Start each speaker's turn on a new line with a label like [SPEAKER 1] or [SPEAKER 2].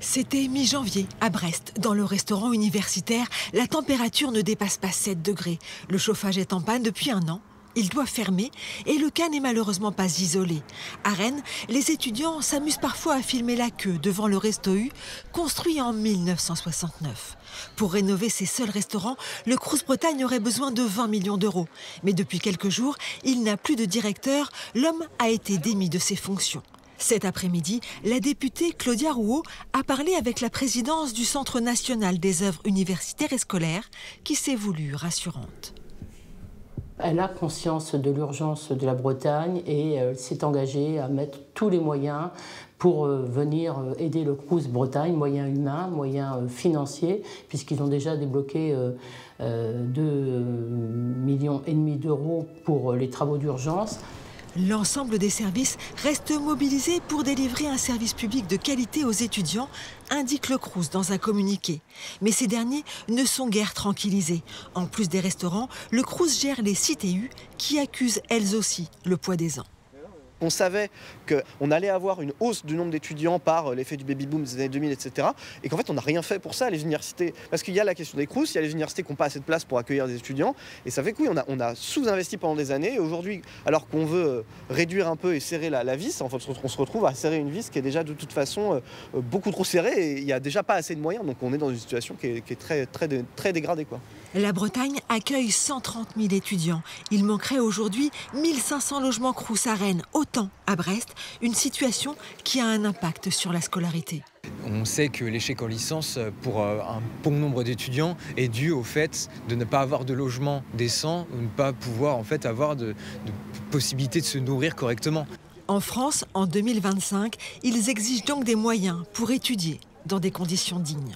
[SPEAKER 1] C'était mi-janvier, à Brest. Dans le restaurant universitaire, la température ne dépasse pas 7 degrés. Le chauffage est en panne depuis un an. Il doit fermer et le cas n'est malheureusement pas isolé. À Rennes, les étudiants s'amusent parfois à filmer la queue devant le Resto U, construit en 1969. Pour rénover ces seuls restaurants, le Crous Bretagne aurait besoin de 20 millions d'euros. Mais depuis quelques jours, il n'a plus de directeur. L'homme a été démis de ses fonctions. Cet après-midi, la députée Claudia Rouault a parlé avec la présidence du Centre national des œuvres universitaires et scolaires, qui s'est voulue rassurante.
[SPEAKER 2] Elle a conscience de l'urgence de la Bretagne et s'est engagée à mettre tous les moyens pour venir aider le Crous Bretagne, moyens humains, moyens financiers, puisqu'ils ont déjà débloqué 2,5 millions d'euros pour les travaux d'urgence.
[SPEAKER 1] L'ensemble des services reste mobilisé pour délivrer un service public de qualité aux étudiants, indique le Crous dans un communiqué. Mais ces derniers ne sont guère tranquillisés. En plus des restaurants, le Crous gère les CTU qui accusent elles aussi le poids des ans.
[SPEAKER 3] On savait qu'on allait avoir une hausse du nombre d'étudiants par l'effet du baby-boom des années 2000, etc. Et qu'en fait, on n'a rien fait pour ça, les universités. Parce qu'il y a la question des Crous, il y a les universités qui n'ont pas assez de place pour accueillir des étudiants. Et ça fait que oui, on a sous-investi pendant des années. Et aujourd'hui, alors qu'on veut réduire un peu et serrer la vis, en fait, on se retrouve à serrer une vis qui est déjà de toute façon beaucoup trop serrée. Et il n'y a déjà pas assez de moyens. Donc on est dans une situation qui est très dégradée, quoi.
[SPEAKER 1] La Bretagne accueille 130 000 étudiants. Il manquerait aujourd'hui 1500 logements Crous à Rennes, autant à Brest, une situation qui a un impact sur la scolarité.
[SPEAKER 4] On sait que l'échec en licence pour un bon nombre d'étudiants est dû au fait de ne pas avoir de logement décent ou ne pas pouvoir en fait avoir de possibilité de se nourrir correctement.
[SPEAKER 1] En France, en 2025, ils exigent donc des moyens pour étudier dans des conditions dignes.